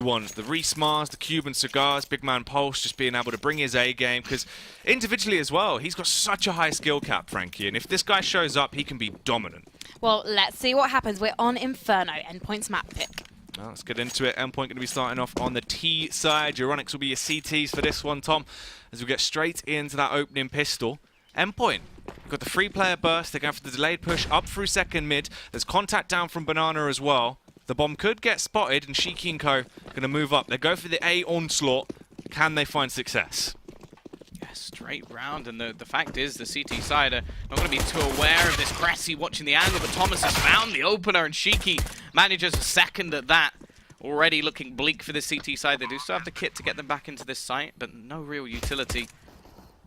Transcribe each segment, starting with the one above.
want the Reese Mars, the Cuban Cigars, Big Man Pulse just being able to bring his A game, because individually as well, he's got such a high skill cap, Frankie, and if this guy shows up, he can be dominant. Well, let's see what happens. We're on Inferno, Endpoint's map pick. Well, let's get into it. Endpoint going to be starting off on the T side. EURONICS will be your CTs for this one, Tom, as we get straight into that opening pistol. Endpoint, we've got the 3-player burst. They're going for the delayed push up through second mid. There's contact down from Banana as well. The bomb could get spotted, and Shiki and Co. going to move up. They go for the A onslaught. Can they find success? Yeah, straight round, and the fact is the CT side are not going to be too aware of this. Cressy watching the angle, but Thomas has found the opener, and Shiki manages a second at that. Already looking bleak for the CT side. They do still have the kit to get them back into this site, but no real utility.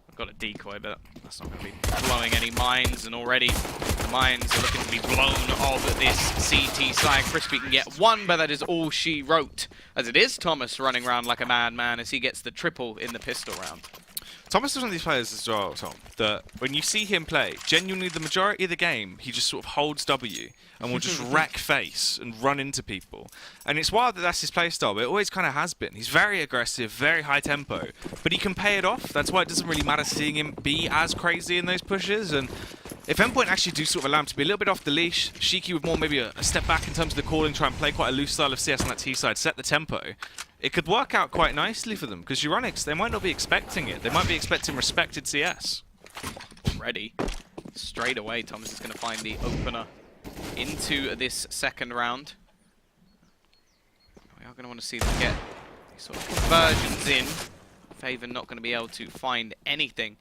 I've got a decoy, but that's not going to be blowing any mines, and already the mines are looking to be blown of this CT side. Crispy can get one, but that is all she wrote. As it is Thomas running around like a madman as he gets the triple in the pistol round. Thomas is one of these players as well, Tom, that when you see him play, genuinely the majority of the game, he just sort of holds W and will just wreck face and run into people. And it's wild that that's his playstyle, but it always kind of has been. He's very aggressive, very high tempo, but he can pay it off. That's why it doesn't really matter seeing him be as crazy in those pushes. And if Endpoint actually do sort of allow him to be a little bit off the leash, Shiki with more maybe a step back in terms of the calling, try and play quite a loose style of CS on that T side, set the tempo, it could work out quite nicely for them, because EURONICS, they might not be expecting it. They might be expecting respected CS. Already, straight away, Thomas is going to find the opener into this second round. We are going to want to see them get these sort of conversions in. Faven not going to be able to find anything.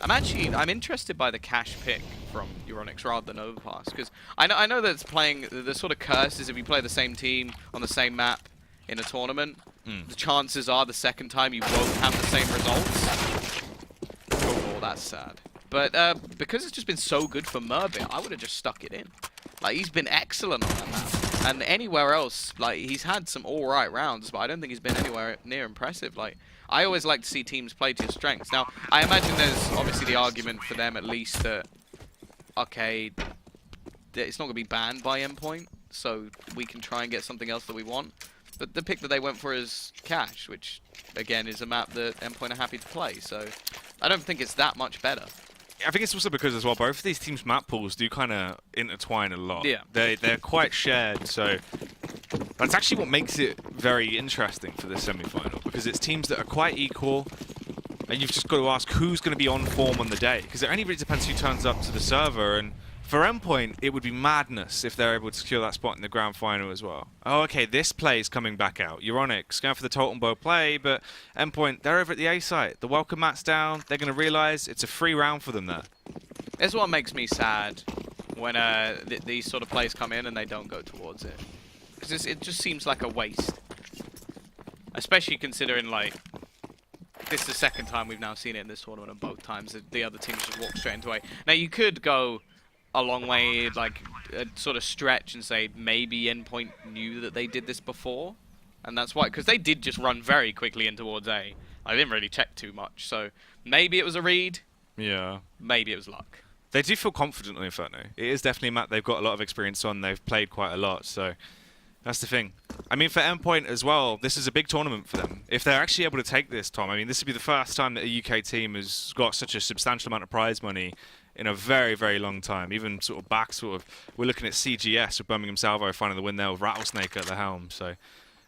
I'm interested by the cash pick from EURONICS rather than Overpass, because I know that it's playing, the sort of curse is if you play the same team on the same map in a tournament, the chances are the second time you won't have the same results. Oh, that's sad. But because it's just been so good for Merbit, I would have just stuck it in. Like, he's been excellent on that map. And anywhere else, like, he's had some alright rounds, but I don't think he's been anywhere near impressive. Like, I always like to see teams play to your strengths. Now, I imagine there's obviously the argument for them at least that, okay, it's not going to be banned by Endpoint, so we can try and get something else that we want. But the pick that they went for is Cash, which, again, is a map that Endpoint are happy to play. So I don't think it's that much better. I think it's also because, as well, both of these teams' map pools do kind of intertwine a lot. Yeah. They're quite shared, so that's actually what makes it very interesting for this semi-final, because it's teams that are quite equal, and you've just got to ask who's going to be on form on the day, because it only really depends who turns up to the server. And for Endpoint, it would be madness if they're able to secure that spot in the grand final as well. Oh, okay, this play is coming back out. EURONICS going for the Totem Bow play, but Endpoint, they're over at the A site. The welcome mat's down. They're going to realise it's a free round for them there. It's what makes me sad when these sort of plays come in and they don't go towards it. Because it just seems like a waste. Especially considering, like, this is the second time we've now seen it in this tournament, and both times the other teams just walk straight into it. Now, you could go a long way, like a sort of stretch, and say maybe Endpoint knew that they did this before, and that's why, because they did just run very quickly in towards A. I didn't really check too much, so maybe it was a read. Yeah. Maybe it was luck. They do feel confident on Inferno. It is definitely a map they've got a lot of experience on. They've played quite a lot, so that's the thing. I mean, for Endpoint as well, this is a big tournament for them. If they're actually able to take this, Tom, I mean, this would be the first time that a UK team has got such a substantial amount of prize money in a very, very long time. Even sort of back, we're looking at CGS with Birmingham Salvo finding the win there with Rattlesnake at the helm. So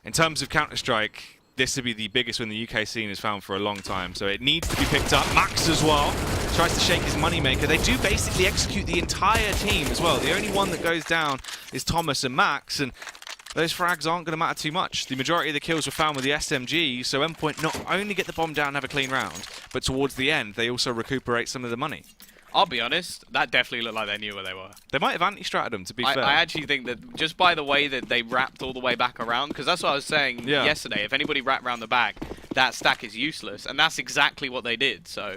in terms of Counter-Strike, this would be the biggest win the UK scene has found for a long time. So it needs to be picked up. Max as well tries to shake his moneymaker. They do basically execute the entire team as well. The only one that goes down is Thomas and Max, and those frags aren't going to matter too much. The majority of the kills were found with the SMG, so Endpoint not only get the bomb down and have a clean round, but towards the end, they also recuperate some of the money. I'll be honest, that definitely looked like they knew where they were. They might have anti-stratted them, to be fair. I actually think that just by the way that they wrapped all the way back around, because that's what I was saying yesterday, if anybody wrapped around the back, that stack is useless, and that's exactly what they did. So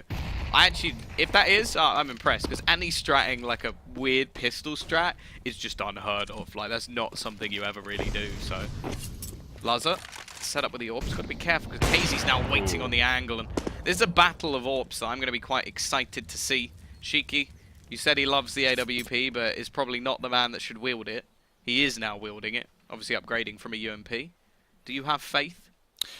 I actually, if that is, I'm impressed, because anti-stratting like a weird pistol strat is just unheard of. Like, that's not something you ever really do. So Lazar set up with the AWPs, got to be careful, because Casey's now waiting on the angle, and there's a battle of AWPs that I'm going to be quite excited to see. Shiki, you said he loves the AWP, but is probably not the man that should wield it. He is now wielding it, obviously upgrading from a UMP. Do you have faith?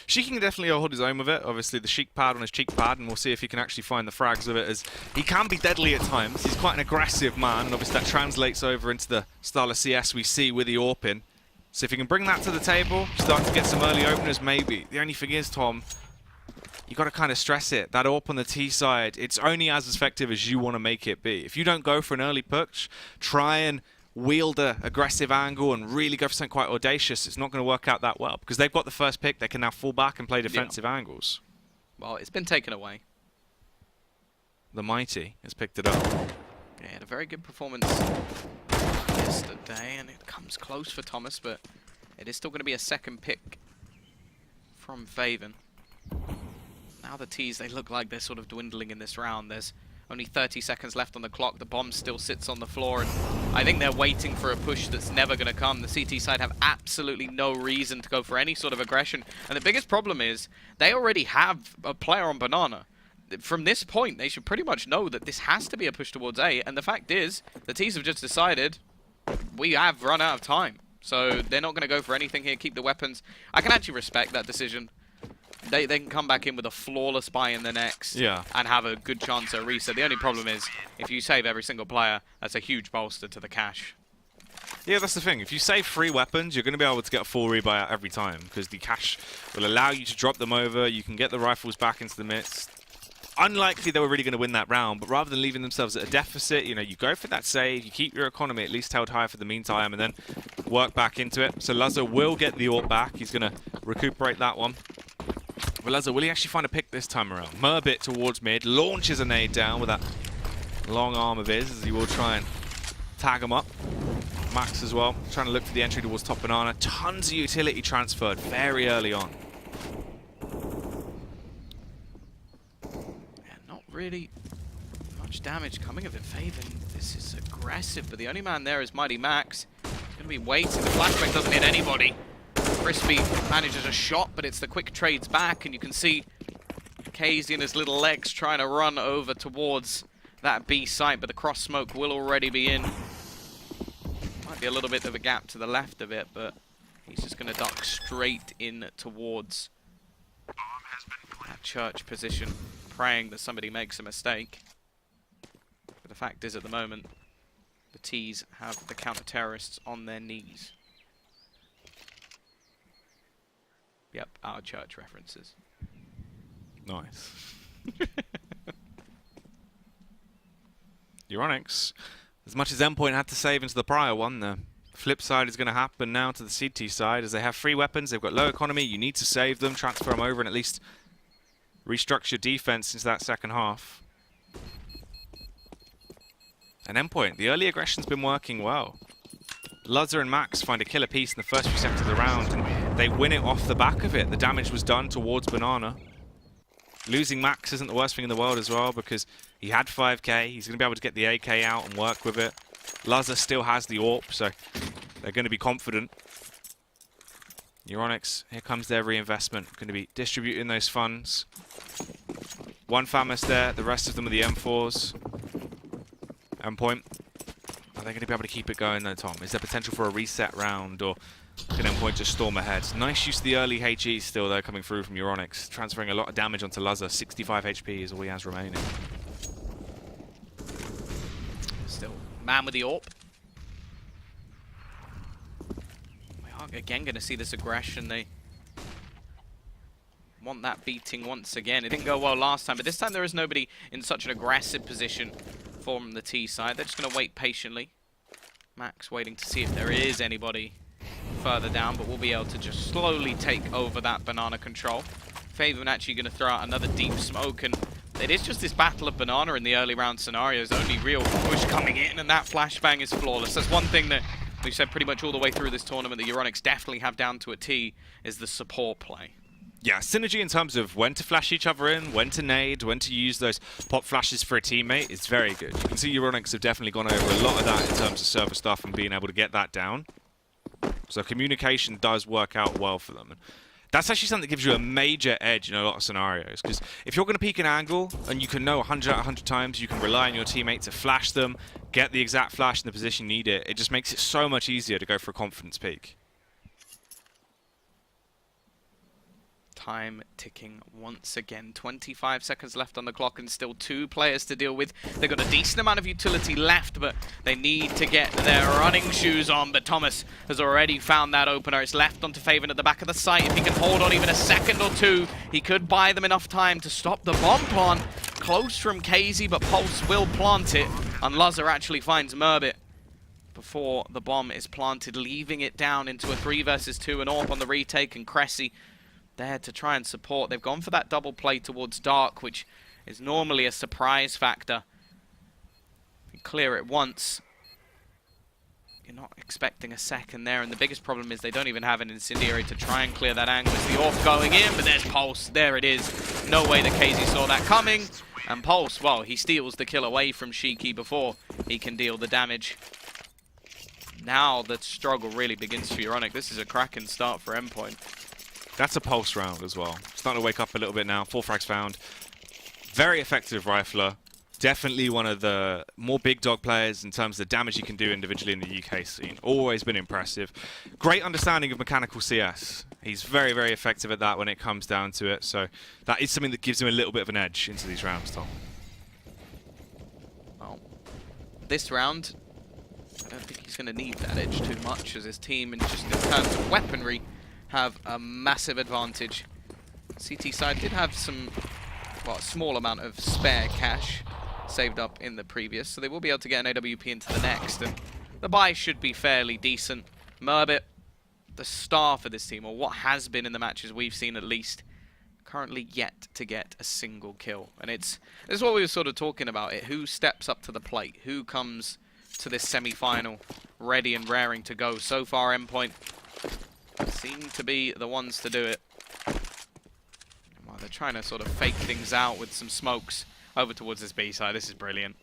She can definitely hold his own with it. Obviously, the cheek pad on his cheek pad, and we'll see if he can actually find the frags with it, as he can be deadly at times. He's quite an aggressive man, and obviously that translates over into the style of CS we see with the AWP. So if he can bring that to the table, start to get some early openers, maybe. The only thing is, Tom, you got to kind of stress it. That AWP on the T side, it's only as effective as you want to make it be. If you don't go for an early push, try and wield a aggressive angle and really go for something quite audacious, it's not going to work out that well, because they've got the first pick. They can now fall back and play defensive angles. Well, it's been taken away. The Mighty has picked it up. Yeah, had a very good performance yesterday, and it comes close for Thomas, but it is still going to be a second pick from Faven. Now the T's, they look like they're sort of dwindling in this round. There's only 30 seconds left on the clock. The bomb still sits on the floor, and I think they're waiting for a push that's never going to come. The CT side have absolutely no reason to go for any sort of aggression, and the biggest problem is they already have a player on Banana. From this point, they should pretty much know that this has to be a push towards A, and the fact is, the T's have just decided we have run out of time. So they're not going to go for anything here, keep the weapons. I can actually respect that decision. They can come back in with a flawless buy in the next and have a good chance at reset. The only problem is, if you save every single player, that's a huge bolster to the cash. Yeah, that's the thing. If you save 3 weapons, you're going to be able to get a full rebuy out every time, because the cash will allow you to drop them over. You can get the rifles back into the midst. Unlikely they were really going to win that round, but rather than leaving themselves at a deficit, you know, you go for that save, you keep your economy at least held high for the meantime, and then work back into it. So Lazar will get the AWP back. He's going to recuperate that one. But Lazar, will he actually find a pick this time around? Murbit towards mid, launches a nade down with that long arm of his, as he will try and tag him up. Max as well, trying to look for the entry towards top Banana. Tons of utility transferred very early on. Yeah, not really much damage coming of it. Faven, this is aggressive, but the only man there is Mighty Max. He's going to be waiting. The flashback doesn't hit anybody. Crispy manages a shot, but it's the quick trades back, and you can see Casey and his little legs trying to run over towards that B site, but the cross smoke will already be in. Might be a little bit of a gap to the left of it, but he's just going to duck straight in towards that church position, praying that somebody makes a mistake. But the fact is, at the moment, the T's have the counter-terrorists on their knees. Yep, our church references. Nice. EURONICS, as much as Endpoint had to save into the prior one, the flip side is going to happen now to the CT side, as they have 3 weapons, they've got low economy, you need to save them, transfer them over, and at least restructure defense into that second half. And Endpoint, the early aggression's been working well. Lazar and Max find a killer piece in the first few seconds of the round, and they win it off the back of it. The damage was done towards Banana. Losing Max isn't the worst thing in the world as well, because he had 5k. He's going to be able to get the AK out and work with it. Lazar still has the AWP, so they're going to be confident. EURONICS, here comes their reinvestment. Going to be distributing those funds. 1 Famus there, the rest of them are the M4s. Endpoint. Are they going to be able to keep it going though, Tom? Is there potential for a reset round, or can Endpoint just storm ahead? Nice use of the early HE still though, coming through from EURONICS, transferring a lot of damage onto Lazar. 65 HP is all he has remaining. Still, man with the AWP. We are again going to see this aggression. They want that beating once again. It didn't go well last time, but this time there is nobody in such an aggressive position from the T side. They're just going to wait patiently. Max waiting to see if there is anybody further down, but we'll be able to just slowly take over that Banana control. Faven actually going to throw out another deep smoke, and it is just this battle of Banana in the early round scenarios. Only real push coming in, and that flashbang is flawless. That's one thing that we've said pretty much all the way through this tournament that EURONICS definitely have down to a T, is the support play. Yeah, synergy in terms of when to flash each other in, when to nade, when to use those pop flashes for a teammate is very good. You can see EURONICS have definitely gone over a lot of that in terms of server stuff and being able to get that down. So communication does work out well for them. That's actually something that gives you a major edge in a lot of scenarios, because if you're going to peek an angle and you can know 100 out of 100 times, you can rely on your teammate to flash them, get the exact flash in the position you need it. It just makes it so much easier to go for a confidence peek. time ticking once again. 25 seconds left on the clock and still 2 players to deal with. They've got a decent amount of utility left, but they need to get their running shoes on. But Thomas has already found that opener. It's left onto Faven at the back of the site. If he can hold on even a second or two, he could buy them enough time to stop the bomb plant. Close from KZ, but Pulse will plant it. And Lazar actually finds Merbit before the bomb is planted, leaving it down into a 3 versus 2 and AWP on the retake, and Cressy there to try and support. They've gone for that double play towards Dark, which is normally a surprise factor. You clear it once, you're not expecting a second there, and the biggest problem is they don't even have an incendiary to try and clear that angle. It's the AWP going in, but there's Pulse. There it is. No way that KZ saw that coming. And Pulse, well, he steals the kill away from Shiki before he can deal the damage. Now the struggle really begins for EURONICS. This is a cracking start for Endpoint. That's a Pulse round as well. Starting to wake up a little bit now. 4 frags found. Very effective rifler. Definitely one of the more big dog players in terms of the damage he can do individually in the UK scene. Always been impressive. Great understanding of mechanical CS. He's very, very effective at that when it comes down to it. So that is something that gives him a little bit of an edge into these rounds, Tom. Well, this round, I don't think he's going to need that edge too much, as his team, and just in terms of weaponry, have a massive advantage. CT side did have some, well, a small amount of spare cash saved up in the previous, so they will be able to get an AWP into the next, and the buy should be fairly decent. Merbit, the star for this team, or what has been in the matches we've seen at least, currently yet to get a single kill. And this is what we were sort of talking about, who steps up to the plate, who comes to this semi-final ready and raring to go. So far, Endpoint seem to be the ones to do it. Well, they're trying to sort of fake things out with some smokes over towards this B side. This is brilliant.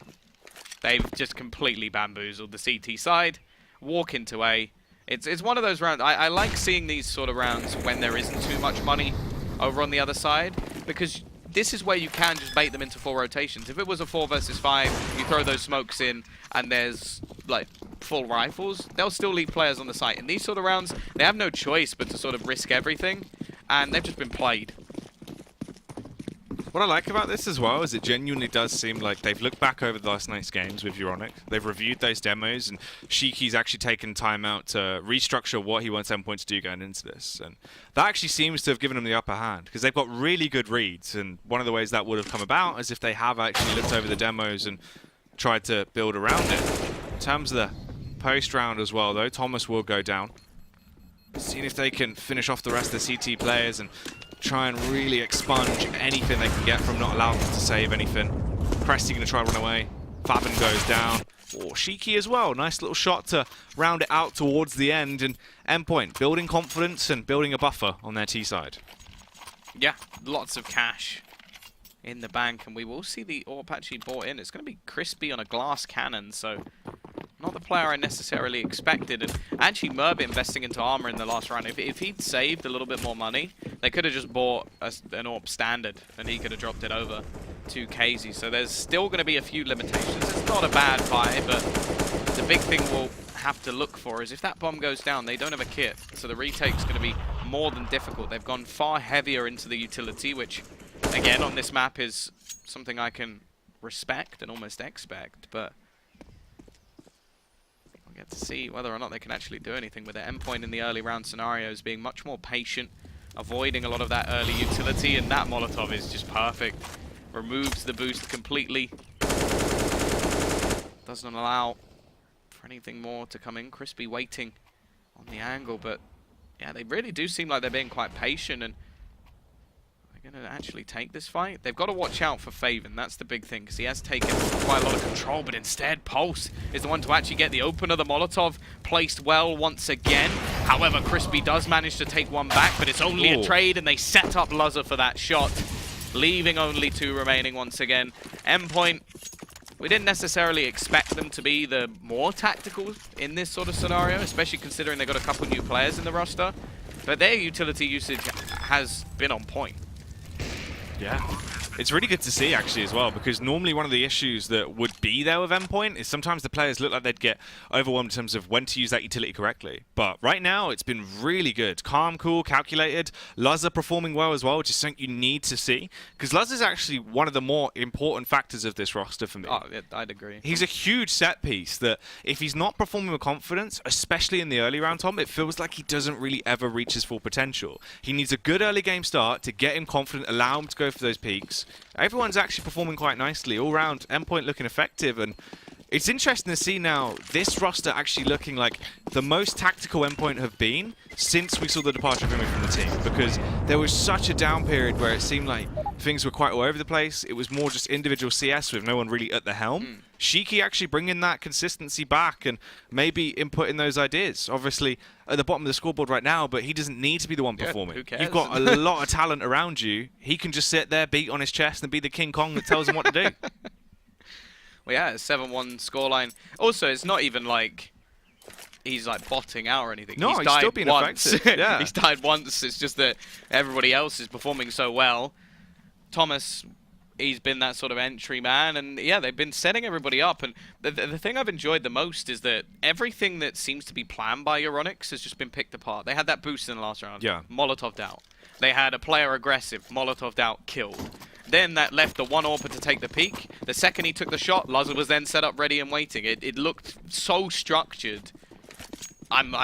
They've just completely bamboozled the CT side. Walk into A. It's one of those rounds. I like seeing these sort of rounds when there isn't too much money over on the other side, because this is where you can just bait them into 4 rotations. If it was a 4 versus 5, you throw those smokes in and there's like full rifles, they'll still leave players on the site. In these sort of rounds, they have no choice but to sort of risk everything, and they've just been played. What I like about this as well is it genuinely does seem like they've looked back over the last night's games with EURONICS. They've reviewed those demos, and Shiki's actually taken time out to restructure what he wants Endpoint to do going into this. And that actually seems to have given them the upper hand, because they've got really good reads. And one of the ways that would have come about is if they have actually looked over the demos and tried to build around it. In terms of the post round as well, though, Thomas will go down. Seeing if they can finish off the rest of the CT players and try and really expunge anything they can get from not allowing them to save anything. Cressy going to try and run away. Faven goes down. Or Shiki as well. Nice little shot to round it out towards the end. And Endpoint building confidence and building a buffer on their T side. Yeah, lots of cash in the bank, and we will see the AWP actually bought in. It's going to be Crispy on a glass cannon, so not the player I necessarily expected. And actually, Merbit investing into armor in the last round. If he'd saved a little bit more money, they could have just bought an AWP standard, and he could have dropped it over to KZ. So there's still going to be a few limitations. It's not a bad buy, but the big thing we'll have to look for is if that bomb goes down, they don't have a kit. So the retake's going to be more than difficult. They've gone far heavier into the utility, which, again, on this map is something I can respect and almost expect, but we'll get to see whether or not they can actually do anything with it. Endpoint in the early round scenarios being much more patient, avoiding a lot of that early utility, and that Molotov is just perfect. Removes the boost completely. Doesn't allow for anything more to come in. Crispy waiting on the angle, but yeah, they really do seem like they're being quite patient, and they're going to actually take this fight. They've got to watch out for Faven. That's the big thing, because he has taken quite a lot of control, but instead Pulse is the one to actually get the opener. The Molotov placed well once again. However, Crispy does manage to take one back, but it's only a trade, and they set up Lazar for that shot, leaving only 2 remaining once again. Endpoint, we didn't necessarily expect them to be the more tactical in this sort of scenario, especially considering they've got a couple new players in the roster, but their utility usage has been on point. Yeah. It's really good to see, actually, as well, because normally one of the issues that would be there with Endpoint is sometimes the players look like they'd get overwhelmed in terms of when to use that utility correctly. But right now, it's been really good. Calm, cool, calculated. Luzza performing well as well, which is something you need to see, because Luzza is actually one of the more important factors of this roster for me. Oh, yeah, I'd agree. He's a huge set piece that if he's not performing with confidence, especially in the early round, Tom, it feels like he doesn't really ever reach his full potential. He needs a good early game start to get him confident, allow him to go for those peaks. Everyone's actually performing quite nicely. All round, Endpoint looking effective, and it's interesting to see now this roster actually looking like the most tactical Endpoint have been since we saw the departure of him from the team, because there was such a down period where it seemed like things were quite all over the place. It was more just individual CS with no one really at the helm. Shiki actually bringing that consistency back and maybe inputting those ideas. Obviously at the bottom of the scoreboard right now, but he doesn't need to be the one performing. Who cares? You've got a lot of talent around you. He can just sit there, beat on his chest, and be the King Kong that tells him what to do. Well, yeah, 7-1 scoreline. Also, it's not even like he's like botting out or anything. No, he's still being effective. Yeah. He's died once. It's just that everybody else is performing so well. Thomas, he's been that sort of entry man, and yeah, they've been setting everybody up. And the thing I've enjoyed the most is that everything that seems to be planned by EURONICS has just been picked apart. They had that boost in the last round. Yeah. Molotov'd out. They had a player aggressive. Molotov'd out, killed. Then that left the one AWPer to take the peek. The second he took the shot, Luzza was then set up ready and waiting. It looked so structured. I'm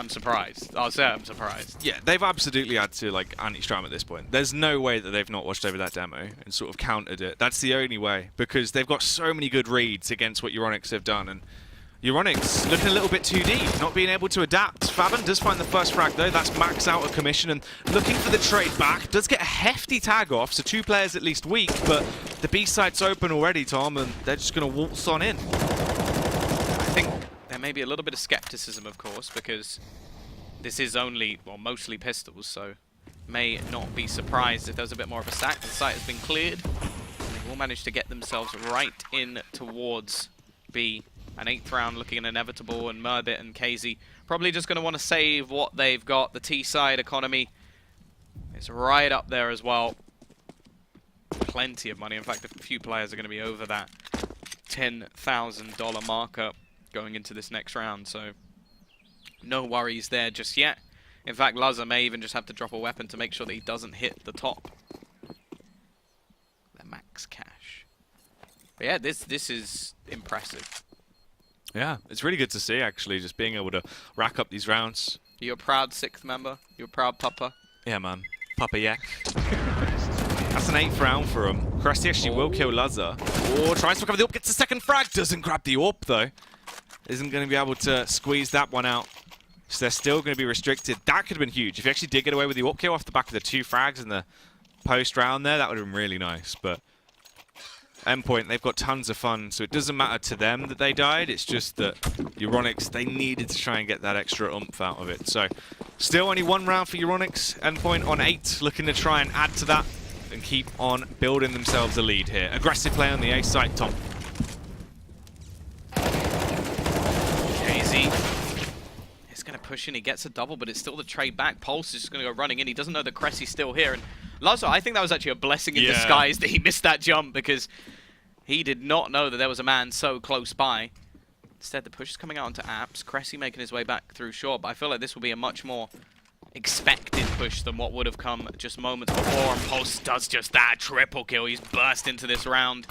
surprised. I'll say I'm surprised. Yeah, they've absolutely had to like anti-stram at this point. There's no way that they've not watched over that demo and sort of countered it. That's the only way, because they've got so many good reads against what EURONICS have done, and EURONICS looking a little bit too deep, not being able to adapt. Faben does find the first frag though, that's max out of commission, and looking for the trade back. Does get a hefty tag off, so 2 players at least weak, but the B site's open already, Tom, and they're just going to waltz on in. I think there may be a little bit of skepticism, of course, because this is only, well, mostly pistols, so may not be surprised if there's a bit more of a sack. The site has been cleared, and they will manage to get themselves right in towards B. An 8th round looking inevitable, and Murbit and KZ probably just going to want to save what they've got. The T-side economy is right up there as well. Plenty of money. In fact, a few players are going to be over that $10,000 marker going into this next round, so no worries there just yet. In fact, Luzza may even just have to drop a weapon to make sure that he doesn't hit the top. The max cash. But yeah, this is impressive. Yeah, it's really good to see, actually, just being able to rack up these rounds. You're a proud 6th member? You're a proud papa? Yeah, man. Papa Yak. That's an 8th round for him. Krusty actually will kill Luzza. Oh, tries to recover the AWP, gets the second frag. Doesn't grab the AWP, though. Isn't going to be able to squeeze that one out. So they're still going to be restricted. That could have been huge. If you actually did get away with the AWP kill off the back of the 2 frags in the post round there, that would have been really nice. But Endpoint, they've got tons of fun, so it doesn't matter to them that they died. It's just that EURONICS, they needed to try and get that extra oomph out of it. So still only 1 round for EURONICS. Endpoint on 8, looking to try and add to that and keep on building themselves a lead here. Aggressive play on the A site, Tom. KZ is going to push in. He gets a double, but it's still the trade back. Pulse is just going to go running in. He doesn't know that Cressy's still here. And Luzza, I think that was actually a blessing in disguise that he missed that jump, because he did not know that there was a man so close by. Instead, the push is coming out onto Apps. Cressy making his way back through short, but I feel like this will be a much more expected push than what would have come just moments before. And Pulse does just that. Triple kill. He's burst into this round.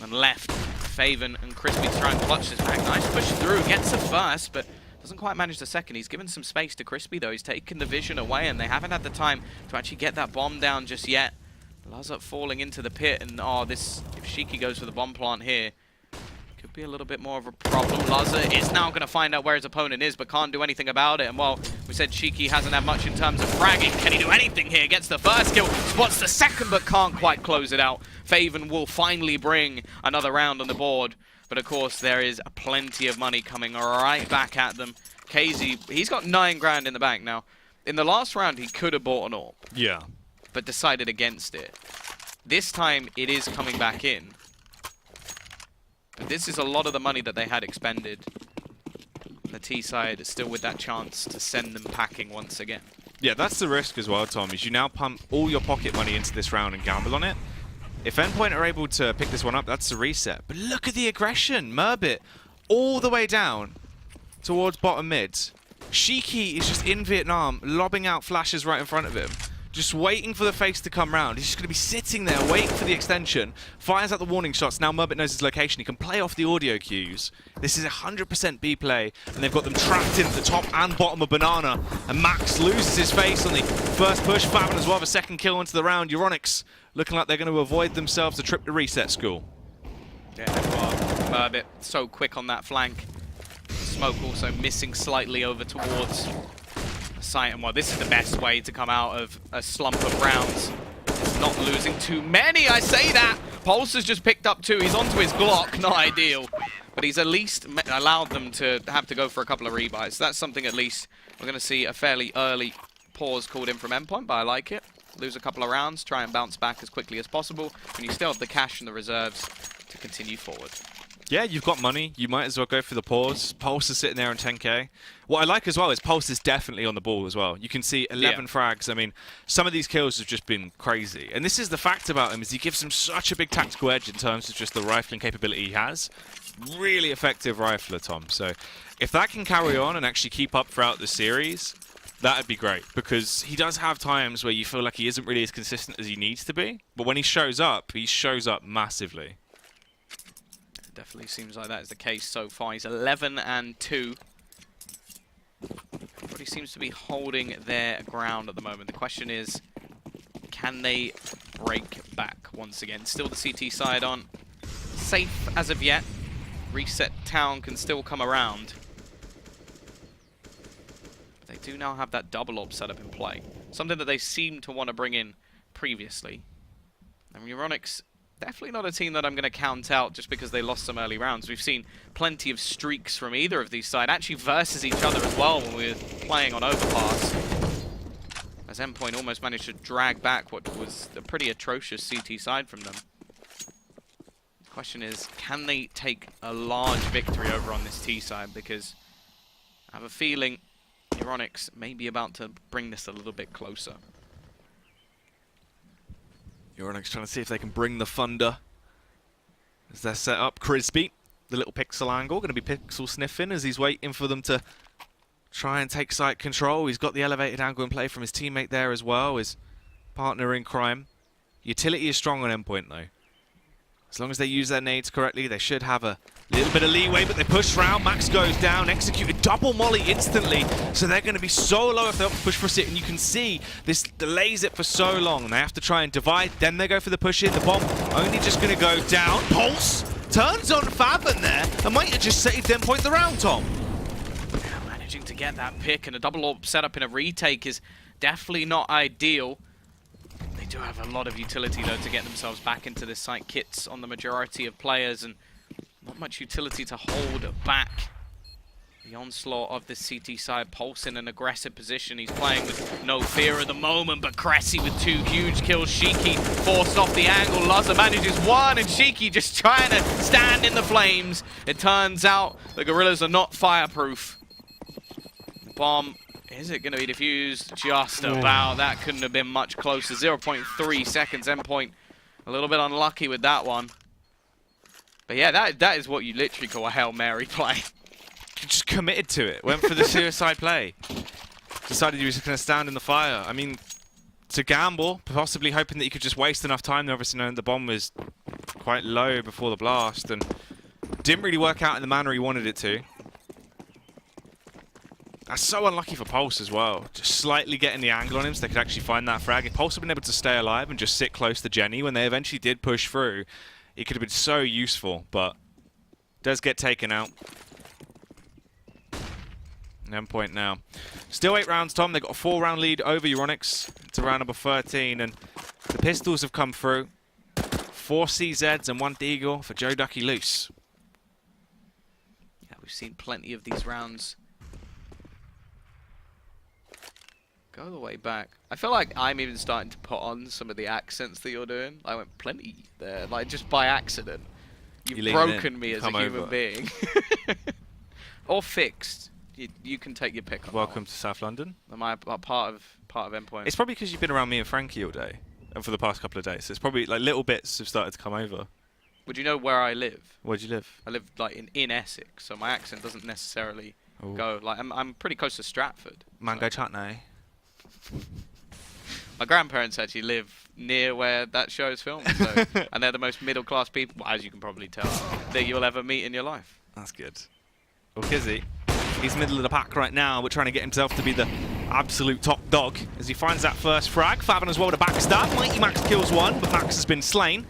And left Faven and Crispy to try and clutch this back. Nice push through. Gets the first, but doesn't quite manage the second. He's given some space to Crispy, though. He's taken the vision away, and they haven't had the time to actually get that bomb down just yet. Luzza falling into the pit, and if Shiki goes for the bomb plant here, could be a little bit more of a problem. Luzza is now going to find out where his opponent is, but can't do anything about it. And well, we said Shiki hasn't had much in terms of fragging. Can he do anything here? Gets the first kill, spots the second, but can't quite close it out. Faven will finally bring another round on the board. But of course, there is plenty of money coming right back at them. KZ, he's got 9 grand in the bank now. In the last round, he could have bought an AWP. Yeah. But decided against it. This time, it is coming back in. But this is a lot of the money that they had expended. The T side is still with that chance to send them packing once again. Yeah, that's the risk as well, Tom, is you now pump all your pocket money into this round and gamble on it. If Endpoint are able to pick this one up, that's the reset. But look at the aggression. Murbit all the way down towards bottom mid. Shiki is just in Vietnam, lobbing out flashes right in front of him. Just waiting for the face to come round. He's just going to be sitting there, waiting for the extension. Fires out the warning shots. Now Murbit knows his location. He can play off the audio cues. This is 100% B play. And they've got them trapped in the top and bottom of Banana. And Max loses his face on the first push. Fabian as well, the second kill into the round. EURONICS looking like they're going to avoid themselves a trip to reset school. Yeah, well, Murbit so quick on that flank. Smoke also missing slightly over towards site, and well, this is the best way to come out of a slump of rounds. It's not losing too many, I say that! Pulse has just picked up 2, he's onto his Glock, not ideal. But he's at least allowed them to have to go for a couple of rebuys. So that's something at least we're going to see a fairly early pause called in from Endpoint, but I like it. Lose a couple of rounds, try and bounce back as quickly as possible, and you still have the cash and the reserves to continue forward. Yeah, you've got money. You might as well go for the pause. Pulse is sitting there on 10k. What I like as well is Pulse is definitely on the ball as well. You can see 11 frags. I mean, some of these kills have just been crazy. And this is the fact about him, is he gives him such a big tactical edge in terms of just the rifling capability he has. Really effective rifler, Tom. So if that can carry on and actually keep up throughout the series, that would be great. Because he does have times where you feel like he isn't really as consistent as he needs to be. But when he shows up massively. Definitely seems like that is the case so far. He's 11-2. Everybody seems to be holding their ground at the moment. The question is, can they break back once again? Still the CT side on. Safe as of yet. Reset town can still come around. They do now have that double orb setup in play. Something that they seem to want to bring in previously. And EURONICS, definitely not a team that I'm going to count out just because they lost some early rounds. We've seen plenty of streaks from either of these sides, actually versus each other as well when we were playing on Overpass. As Endpoint almost managed to drag back what was a pretty atrocious CT side from them. The question is, can they take a large victory over on this T side? Because I have a feeling EURONICS may be about to bring this a little bit closer. EURONICS trying to see if they can bring the thunder as they're set up. Crispy, the little pixel angle, going to be pixel sniffing as he's waiting for them to try and take site control. He's got the elevated angle in play from his teammate there as well, his partner in crime. Utility is strong on Endpoint though. As long as they use their nades correctly, they should have a little bit of leeway, but they push round. Max goes down, executed double molly instantly. So they're going to be so low if they push for a sit. And you can see this delays it for so long. And they have to try and divide. Then they go for the push in. The bomb only just going to go down. Pulse turns on Fabian there and might have just saved Endpoint the round, Tom. Yeah, managing to get that pick and a double orb setup in a retake is definitely not ideal. They do have a lot of utility though to get themselves back into this site. Kits on the majority of players and not much utility to hold back the onslaught of the CT side. Pulse in an aggressive position. He's playing with no fear at the moment, but Cressy with 2 huge kills. Shiki forced off the angle. Lazza manages 1, and Shiki just trying to stand in the flames. It turns out the Gorillas are not fireproof. Bomb. Is it going to be defused? Just about. That couldn't have been much closer. 0.3 seconds. Endpoint a little bit unlucky with that one. But yeah, that is what you literally call a Hail Mary play. Just committed to it. Went for the suicide play. Decided he was going to stand in the fire. I mean, to gamble, possibly hoping that you could just waste enough time. Obviously knowing the bomb was quite low before the blast. And didn't really work out in the manner he wanted it to. That's so unlucky for Pulse as well. Just slightly getting the angle on him so they could actually find that frag. If Pulse had been able to stay alive and just sit close to Jenny when they eventually did push through, it could have been so useful, but does get taken out. Endpoint now. Still 8 rounds, Tom. They've got a 4-round lead over EURONICS to round number 13, and the pistols have come through. 4 CZs and 1 Deagle for Joe Ducky Loose. Yeah, we've seen plenty of these rounds go the way back. I feel like I'm even starting to put on some of the accents that you're doing. I went plenty there, like just by accident. You've broken me as a human being. Or fixed. You can take your pick on Welcome to South London. Am I a part of part of Endpoint. It's probably because you've been around me and Frankie all day, and for the past couple of days. So it's probably like little bits have started to come over. Would you know where I live? Where do you live? I live like in Essex, so my accent doesn't necessarily Ooh. go. Like I'm pretty close to Stratford. Mango chutney. My grandparents actually live near where that show is filmed, so, and they're the most middle-class people, as you can probably tell, that you'll ever meet in your life. That's good. Well, Kizzy, he's middle of the pack right now. We're trying to get himself to be the absolute top dog as he finds that first frag. Fabian as well with a backstab. Mighty Max kills one, but Max has been slain.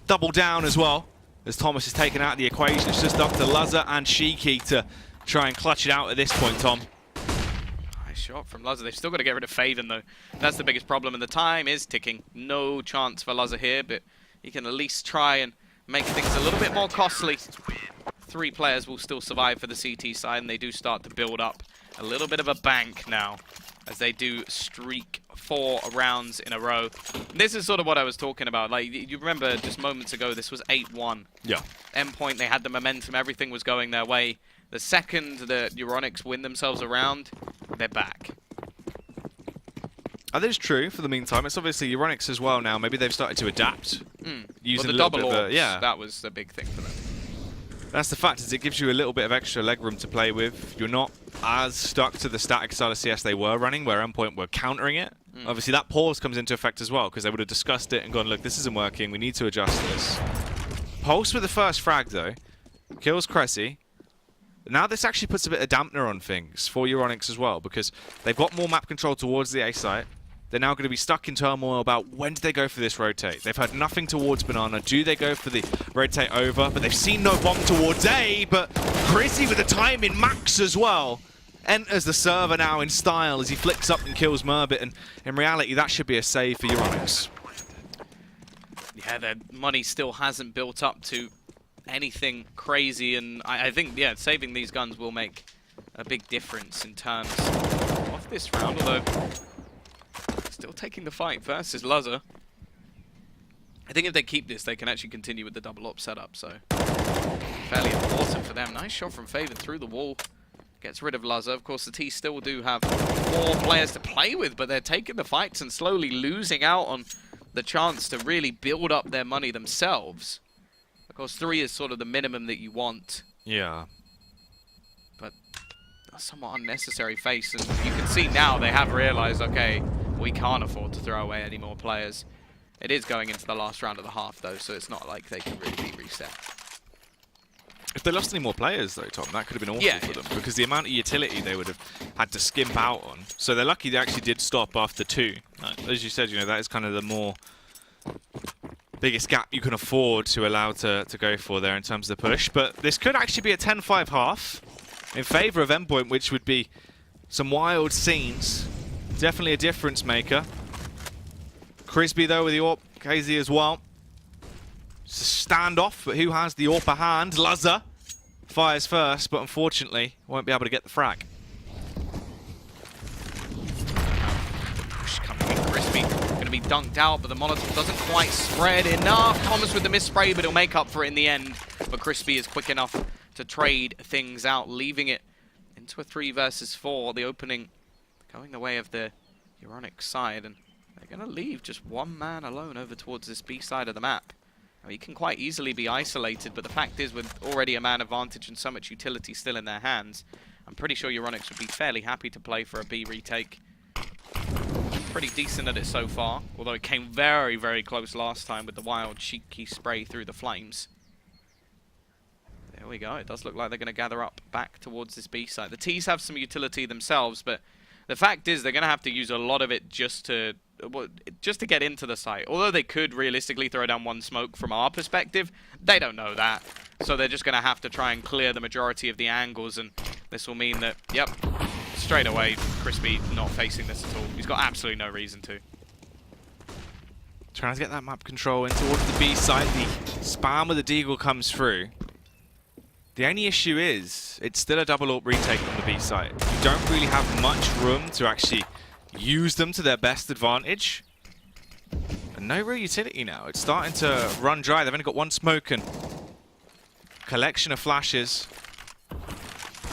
Double down as well as Thomas is taken out of the equation. It's just up to Luzza and Shiki to try and clutch it out at this point, Tom. Nice shot from Luzza. They've still got to get rid of Faven, though. That's the biggest problem, and the time is ticking. No chance for Luzza here, but he can at least try and make things a little bit more costly. 3 players will still survive for the CT side, and they do start to build up a little bit of a bank now as they do streak 4 rounds in a row. This is sort of what I was talking about. Like, you remember just moments ago, this was 8-1. Yeah. Endpoint, they had the momentum. Everything was going their way. The second the EURONICS win themselves around, they're back. That is true for the meantime. It's obviously EURONICS as well now. Maybe they've started to adapt. Using Well, the a little double bit of orbs, yeah. that was a big thing for them. That's the fact, is it gives you a little bit of extra legroom to play with. You're not as stuck to the static style of CS they were running, where Endpoint were countering it. Obviously, that pause comes into effect as well, because they would have discussed it and gone, look, this isn't working, we need to adjust this. Pulse with the first frag, though. Kills Cressy. Now this actually puts a bit of dampener on things for EURONICS as well, because they've got more map control towards the A site. They're now going to be stuck in turmoil about when do they go for this rotate. They've heard nothing towards Banana. Do they go for the rotate over? But they've seen no bomb towards A, but Chrissy with the time in Max as well. Enters the server now in style as he flicks up and kills Murbit, and in reality that should be a save for EURONICS. Yeah, their money still hasn't built up to anything crazy, and I think, yeah, saving these guns will make a big difference in terms of this round, although still taking the fight versus Luzza. I think if they keep this, they can actually continue with the double op setup, so fairly important for them. Nice shot from Faven through the wall. Gets rid of Luzza. Of course, the T still do have 4 players to play with, but they're taking the fights and slowly losing out on the chance to really build up their money themselves. Of course, 3 is sort of the minimum that you want. Yeah. But a somewhat unnecessary face, and you can see now they have realized, okay, we can't afford to throw away any more players. It is going into the last round of the half, though, so it's not like they can really be reset. If they lost any more players, though, Tom, that could have been awful for them, because the amount of utility they would have had to skimp out on. So they're lucky they actually did stop after 2. As you said, you know, that is kind of the more biggest gap you can afford to allow to go for there in terms of the push. But this could actually be a 10-5 half in favour of Endpoint, which would be some wild scenes. Definitely a difference maker. Crisby, though, with the AWP. KZ as well. It's a standoff, but who has the upper hand? Luzza fires first, but unfortunately won't be able to get the frag. Push coming in, Crispy. Going to be dunked out, but the Molotov doesn't quite spread enough. Thomas with the misspray, but he'll make up for it in the end. But Crispy is quick enough to trade things out, leaving it into a 3 versus 4. The opening going the way of the EURONICS side, and they're going to leave just 1 man alone over towards this B side of the map. I mean, he can quite easily be isolated, but the fact is, with already a man advantage and so much utility still in their hands, I'm pretty sure EURONICS would be fairly happy to play for a B retake. Pretty decent at it so far, although it came very, very close last time with the wild cheeky spray through the flames. There we go. It does look like they're going to gather up back towards this B side. The T's have some utility themselves, but the fact is they're going to have to use a lot of it just to get into the site. Although they could realistically throw down 1 smoke from our perspective, they don't know that. So they're just going to have to try and clear the majority of the angles, and this will mean that, yep, straight away, Crispy not facing this at all. He's got absolutely no reason to. Trying to get that map control in towards the B side. The spam with the Deagle comes through. The only issue is, it's still a double AWP retake on the B side. You don't really have much room to actually use them to their best advantage. And no real utility now. It's starting to run dry. They've only got 1 smoke and collection of flashes.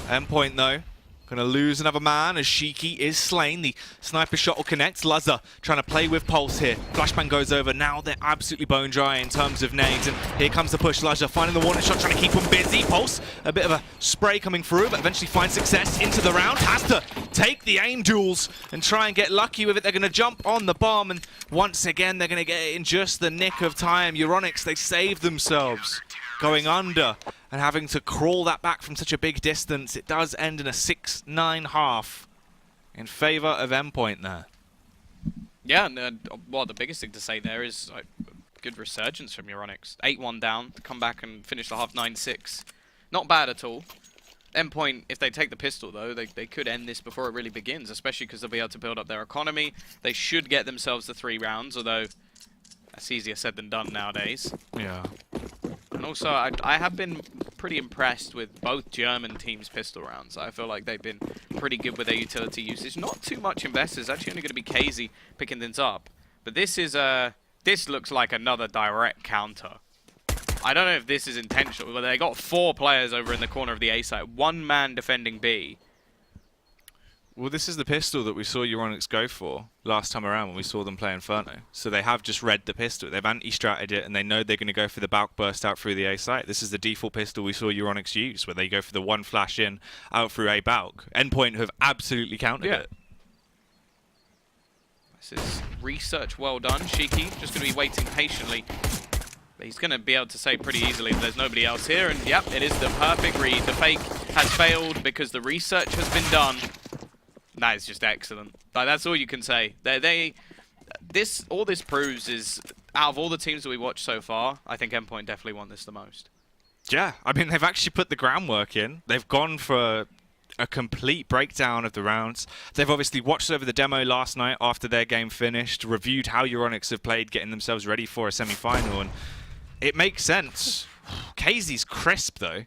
Endpoint, though, Gonna lose another man as Shiki is slain. The sniper shot will connect. Luzza trying to play with Pulse here. Flashbang goes over. Now they're absolutely bone dry in terms of nades. And here comes the push. Luzza finding the warning shot, trying to keep them busy. Pulse, a bit of a spray coming through, but eventually finds success into the round. Has to take the aim duels and try and get lucky with it. They're gonna jump on the bomb, and once again, they're gonna get it in just the nick of time. EURONICS, they saved themselves going under and having to crawl that back from such a big distance. It does end in a 6-9 half in favor of Endpoint there. Yeah, and well, the biggest thing to say there is like, good resurgence from EURONICS. 8-1 down to come back and finish the half 9-6. Not bad at all. Endpoint, if they take the pistol though, they could end this before it really begins, especially because they'll be able to build up their economy. They should get themselves the 3 rounds, although that's easier said than done nowadays. Yeah. And also, I have been pretty impressed with both German teams' pistol rounds. I feel like they've been pretty good with their utility usage. Not too much investors. Actually only going to be KZ picking things up. But this is this looks like another direct counter. I don't know if this is intentional, but they got 4 players over in the corner of the A site. 1 man defending B. Well, this is the pistol that we saw EURONICS go for last time around when we saw them play Inferno. So they have just read the pistol. They've anti-stratted it, and they know they're going to go for the bulk burst out through the A site. This is the default pistol we saw EURONICS use, where they go for the 1 flash in, out through A bulk. Endpoint have absolutely countered it. This is research well done. Shiki just going to be waiting patiently. But he's going to be able to say pretty easily that there's nobody else here. And yep, it is the perfect read. The fake has failed because the research has been done. That is just excellent. Like, that's all you can say. All this proves is, out of all the teams that we watched so far, I think Endpoint definitely won this the most. Yeah, I mean, they've actually put the groundwork in. They've gone for a complete breakdown of the rounds. They've obviously watched over the demo last night after their game finished, reviewed how EURONICS have played, getting themselves ready for a semi-final, and it makes sense. KZ's crisp, though.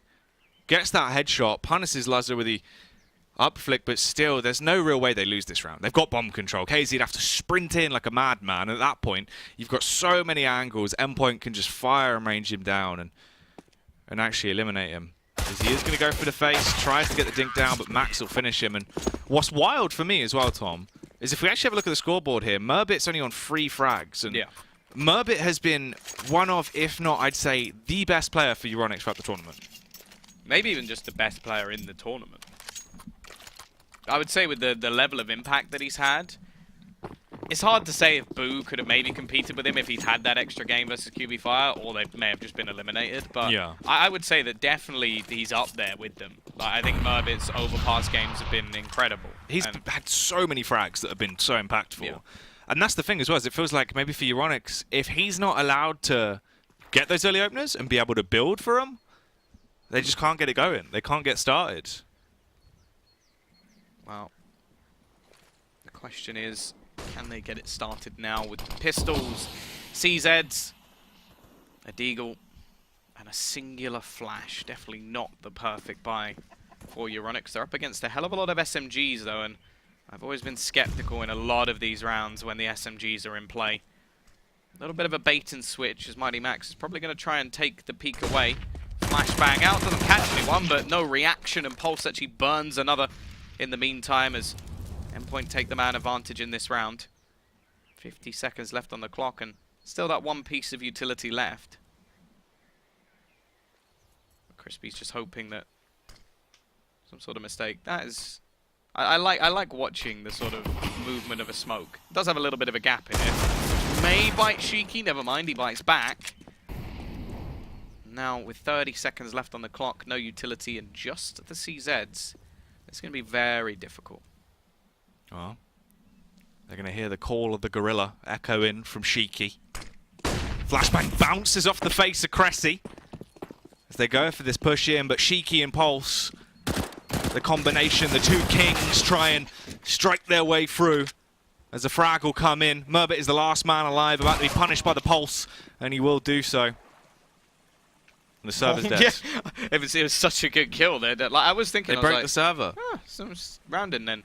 Gets that headshot, punishes Luzza with the up flick, but still, there's no real way they lose this round. They've got bomb control. KZ'd have to sprint in like a madman. At that point, you've got so many angles. Endpoint can just fire and range him down and actually eliminate him. As he is going to go for the face, tries to get the dink down, but Max will finish him. And what's wild for me as well, Tom, is if we actually have a look at the scoreboard here, Murbit's only on 3 frags. And yeah. Murbit has been one of, if not, I'd say, the best player for EURONICS throughout the tournament. Maybe even just the best player in the tournament. I would say with the level of impact that he's had, it's hard to say if Boo could have maybe competed with him if he'd had that extra game versus QB Fire, or they may have just been eliminated. But yeah. I would say that definitely he's up there with them. Like, I think Murbit's overpass games have been incredible. He's had so many frags that have been so impactful. Yeah. And that's the thing as well, is it feels like maybe for EURONICS, if he's not allowed to get those early openers and be able to build for them, they just can't get it going. They can't get started. Well, the question is, can they get it started now with pistols, CZs, a deagle, and a singular flash? Definitely not the perfect buy for EURONICS. They're up against a hell of a lot of SMGs though, and I've always been skeptical in a lot of these rounds when the SMGs are in play. A little bit of a bait and switch as Mighty Max is probably going to try and take the peak away. Flashbang out, doesn't catch anyone, but no reaction, and Pulse actually burns another in the meantime as Endpoint take the man advantage in this round. 50 seconds left on the clock and still that 1 piece of utility left. Crispy's just hoping that some sort of mistake. That is... I like watching the sort of movement of a smoke. It does have a little bit of a gap in it. May bite Shiki, never mind, he bites back. Now with 30 seconds left on the clock, no utility and just the CZs. It's going to be very difficult. Well, they're going to hear the call of the gorilla echo in from Shiki. Flashbang bounces off the face of Cressy as they go for this push in, but Shiki and Pulse, the combination, the 2 kings try and strike their way through as the frag will come in. Murbit is the last man alive, about to be punished by the Pulse, and he will do so. The server's dead. Yeah, it was such a good kill there. Like, I was thinking, they broke the server. Some rounding then.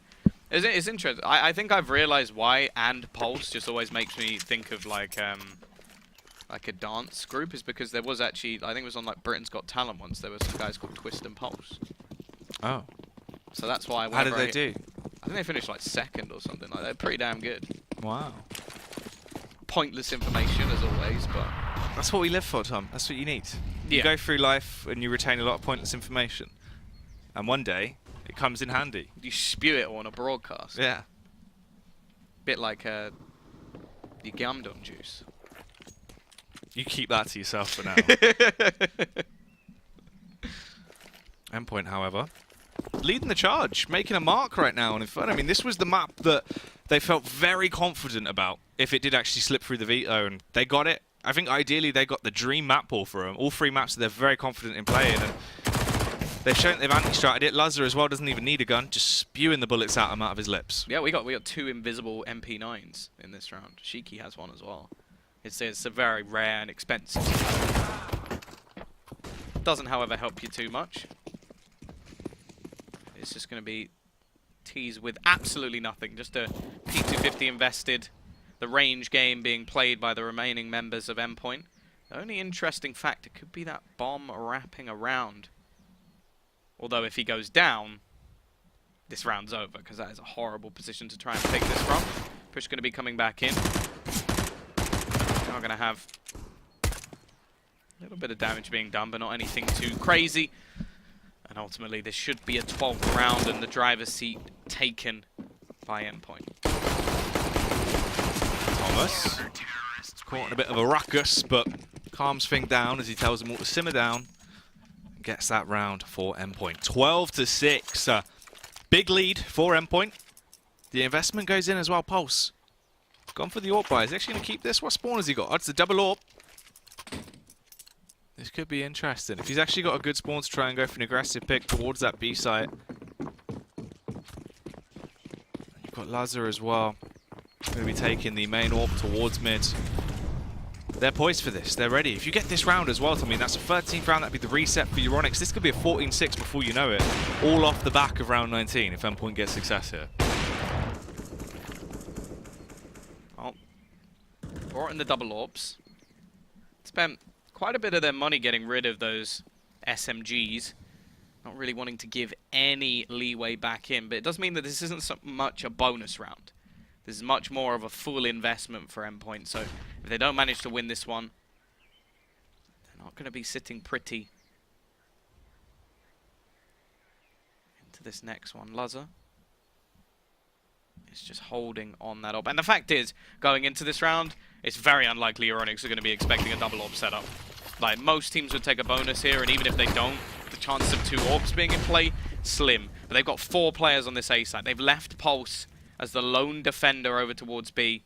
It's interesting. I think I've realized why and Pulse just always makes me think of like a dance group, is because there was actually, I think it was on like Britain's Got Talent once, there were some guys called Twist and Pulse. Oh. So that's why. How did they do? I think they finished like second or something like that. They're pretty damn good. Wow. Pointless information as always, but That's what we live for, Tom. That's what you need. Yeah. You go through life and you retain a lot of pointless information. And one day, it comes in handy. you spew it on a broadcast. Yeah. Bit like your Gamdom juice. You keep that to yourself for now. Endpoint, however, leading the charge, making a mark right now on Inferno. I mean, this was the map that they felt very confident about if it did actually slip through the veto, and they got it. I think ideally they got the dream map pool for them. All 3 maps that they're very confident in playing, and they've shown they've anti-stratted it. Lazar as well doesn't even need a gun, just spewing the bullets at him out of his lips. Yeah, we got 2 invisible MP9s in this round. Shiki has one as well. It's a very rare and expensive. Doesn't, however, help you too much. It's just going to be teased with absolutely nothing. Just a P250 invested. The range game being played by the remaining members of Endpoint. The only interesting fact, it could be that bomb wrapping around. Although if he goes down, this round's over, because that is a horrible position to try and take this from. Push going to be coming back in. Now going to have a little bit of damage being done, but not anything too crazy. And ultimately, this should be a 12th round and the driver's seat taken by Endpoint. Thomas, caught in a bit of a ruckus, but calms things down as he tells them all to simmer down. Gets that round for Endpoint. 12-6. Big lead for Endpoint. The investment goes in as well. Pulse. Gone for the AWP buy. Is he actually going to keep this? What spawn has he got? Oh, it's a double AWP. This could be interesting. If he's actually got a good spawn to try and go for an aggressive pick towards that B site. You've got Lazar as well. Going to be taking the main AWP towards mid. They're poised for this. They're ready. If you get this round as well, I mean, that's a 13th round. That'd be the reset for EURONICS. This could be a 14-6 before you know it. All off the back of round 19 if Endpoint gets success here. Well, brought in the double AWPs. Spent quite a bit of their money getting rid of those SMGs. Not really wanting to give any leeway back in. But it does mean that this isn't so much a bonus round. This is much more of a full investment for Endpoint. So if they don't manage to win this one, they're not going to be sitting pretty into this next one. Lazar is just holding on that up. And the fact is, going into this round, it's very unlikely EURONICS are going to be expecting a double AWP setup. Like, most teams would take a bonus here, and even if they don't, the chances of 2 AWPs being in play, slim. But they've got 4 players on this A side. They've left Pulse as the lone defender over towards B.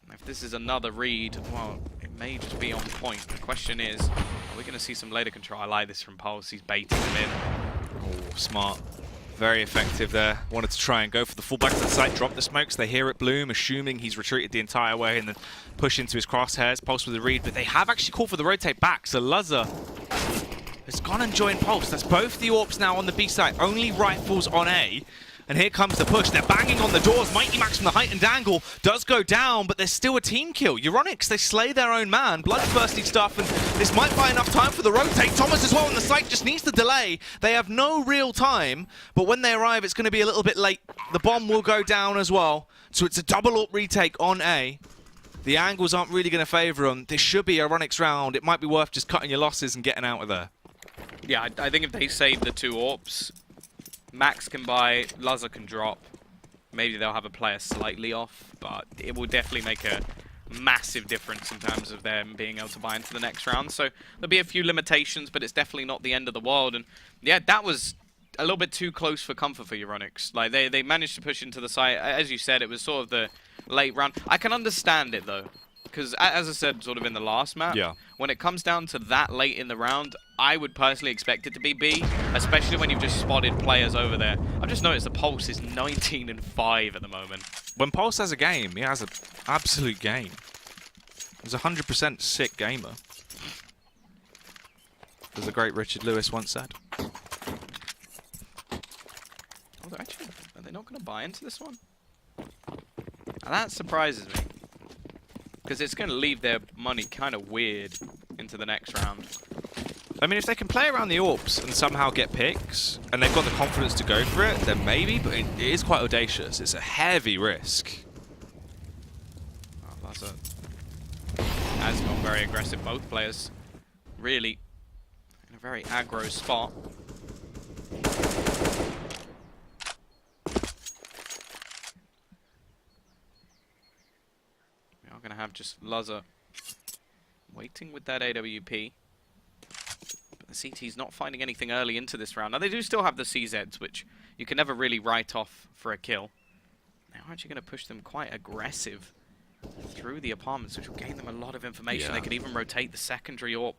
If this is another read, well, it may just be on point. The question is, are we going to see some later control? I like this from Pulse. He's baiting them in. Oh, smart. Very effective there. Wanted to try and go for the full back to the site, drop the smokes. They hear it bloom, assuming he's retreated the entire way, and then push into his crosshairs. Pulse with the read, but they have actually called for the rotate back. So Lazar has gone and joined Pulse. That's both the AWPs now on the B site. Only rifles on A. And here comes the push. They're banging on the doors. Mighty Max from the heightened angle does go down, but there's still a team kill. EURONICS, they slay their own man. Bloodthirsty stuff, and this might buy enough time for the rotate. Thomas as well on the site just needs to delay. They have no real time, but when they arrive, it's going to be a little bit late. The bomb will go down as well. So it's a double AWP retake on A. The angles aren't really going to favour them. This should be a EURONICS round. It might be worth just cutting your losses and getting out of there. Yeah, I think if they save the 2 AWPs, Max can buy, Lazar can drop. Maybe they'll have a player slightly off, but it will definitely make a massive difference in terms of them being able to buy into the next round. So there'll be a few limitations, but it's definitely not the end of the world. And yeah, that was a little bit too close for comfort for EURONICS. Like, they managed to push into the site. As you said, it was sort of the late round. I can understand it, though, because as I said sort of in the last map, when it comes down to that late in the round, I would personally expect it to be B, especially when you've just spotted players over there. I've just noticed the Pulse is 19-5 at the moment. When Pulse has a game, he has an absolute game. He's a 100% sick gamer. As the great Richard Lewis once said. Oh, are they not going to buy into this one? And that surprises me, because it's going to leave their money kind of weird into the next round. I mean, if they can play around the AWPs and somehow get picks, and they've got the confidence to go for it, then maybe, but it is quite audacious. It's a heavy risk. Oh, Lazar has gone very aggressive. Both players really in a very aggro spot. We are going to have just Lazar waiting with that AWP. The CT's not finding anything early into this round. Now, they do still have the CZs, which you can never really write off for a kill. They're actually going to push them quite aggressive through the apartments, which will gain them a lot of information. Yeah. They could even rotate the secondary AWP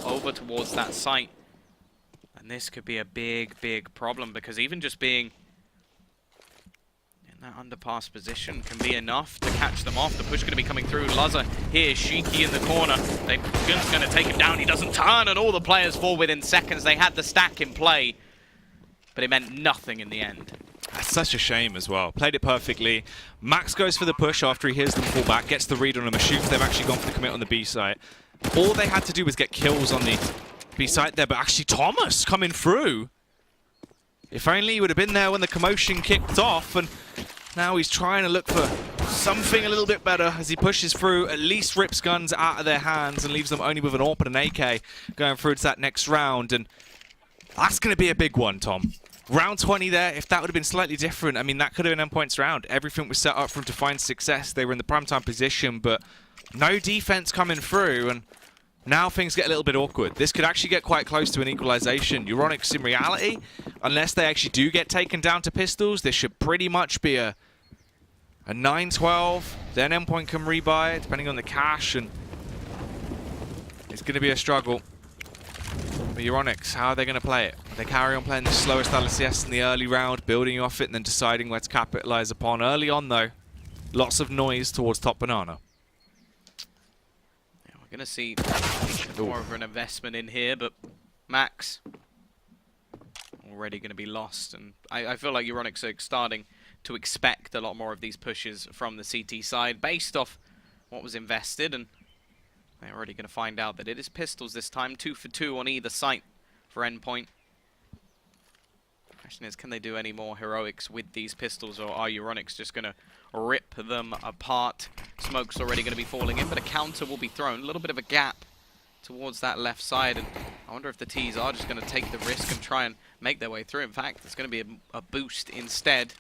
over towards that site. And this could be a big, big problem, because even just being in that underpass position can be enough to catch them off. The push going to be coming through. Lazar here, Shiki in the corner. They're just going to take him down. He doesn't turn, and all the players fall within seconds. They had the stack in play, but it meant nothing in the end. That's such a shame as well. Played it perfectly. Max goes for the push after he hears them fall back, gets the read on them, assumes they've actually gone for the commit on the B site. All they had to do was get kills on the B site there, but actually Thomas coming through. If only he would have been there when the commotion kicked off, and now he's trying to look for something a little bit better as he pushes through, at least rips guns out of their hands and leaves them only with an AWP and an AK going through to that next round. And that's going to be a big one, Tom. Round 20 there, if that would have been slightly different, I mean, that could have been Endpoint's round. Everything was set up for them to find success. They were in the primetime position, but no defense coming through, and now things get a little bit awkward. This could actually get quite close to an equalization. EURONICS, in reality, unless they actually do get taken down to pistols, this should pretty much be a 9-12. Then Endpoint can rebuy, depending on the cash, and it's going to be a struggle. But EURONICS, how are they going to play it? They carry on playing the slower style of CS in the early round, building off it and then deciding where to capitalize upon. Early on, though, lots of noise towards top banana. Yeah, we're going to see more of an investment in here, but Max already going to be lost. And I feel like EURONICS are starting to expect a lot more of these pushes from the CT side based off what was invested, and they're already going to find out that it is pistols this time, 2 for 2 on either site for Endpoint. Question is, can they do any more heroics with these pistols, or are EURONICS just going to rip them apart? Smoke's already going to be falling in, but a counter will be thrown. A little bit of a gap towards that left side, and I wonder if the Ts are just going to take the risk and try and make their way through. In fact, it's going to be a boost instead.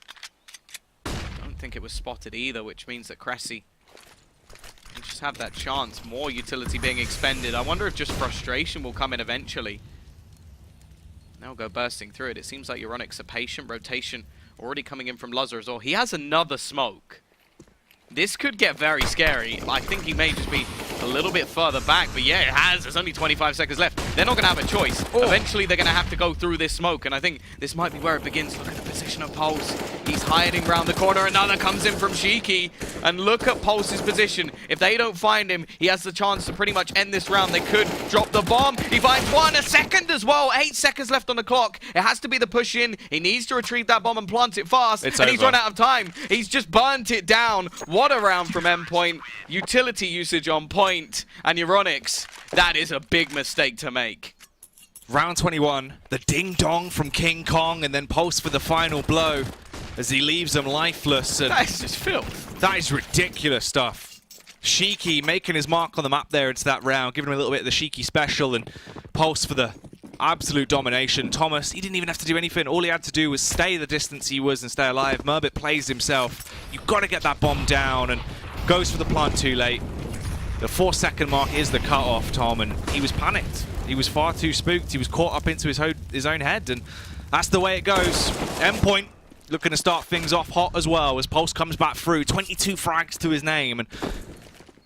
I don't think it was spotted either, which means that Cressy just have that chance. More utility being expended. I wonder if just frustration will come in eventually. They'll go bursting through it. It seems like EURONICS are patient. Rotation already coming in from Lazar as well. He has another smoke. This could get very scary. I think he may just be a little bit further back, but yeah, it has. There's only 25 seconds left. They're not going to have a choice. Oh. Eventually, they're going to have to go through this smoke, and I think this might be where it begins. Look at the position of Pulse. He's hiding around the corner. Another comes in from Shiki, and look at Pulse's position. If they don't find him, he has the chance to pretty much end this round. They could drop the bomb. He finds one, a second as well. 8 seconds left on the clock. It has to be the push in. He needs to retrieve that bomb and plant it fast, and he's run out of time. He's just burnt it down. What a round from Endpoint. Utility usage on point, and EURONICS, that is a big mistake to make. Round 21, the ding-dong from King Kong, and then Pulse for the final blow as he leaves them lifeless. And that is just filth. That is ridiculous stuff. Shiki making his mark on the map there into that round, giving him a little bit of the Shiki special, and Pulse for the absolute domination. Thomas, he didn't even have to do anything. All he had to do was stay the distance he was and stay alive. Murbit plays himself. You've got to get that bomb down, and goes for the plant too late. The 4-second mark is the cut-off, Tom, and he was panicked. He was far too spooked. He was caught up into his own head, and that's the way it goes. Endpoint looking to start things off hot as well as Pulse comes back through. 22 frags to his name, and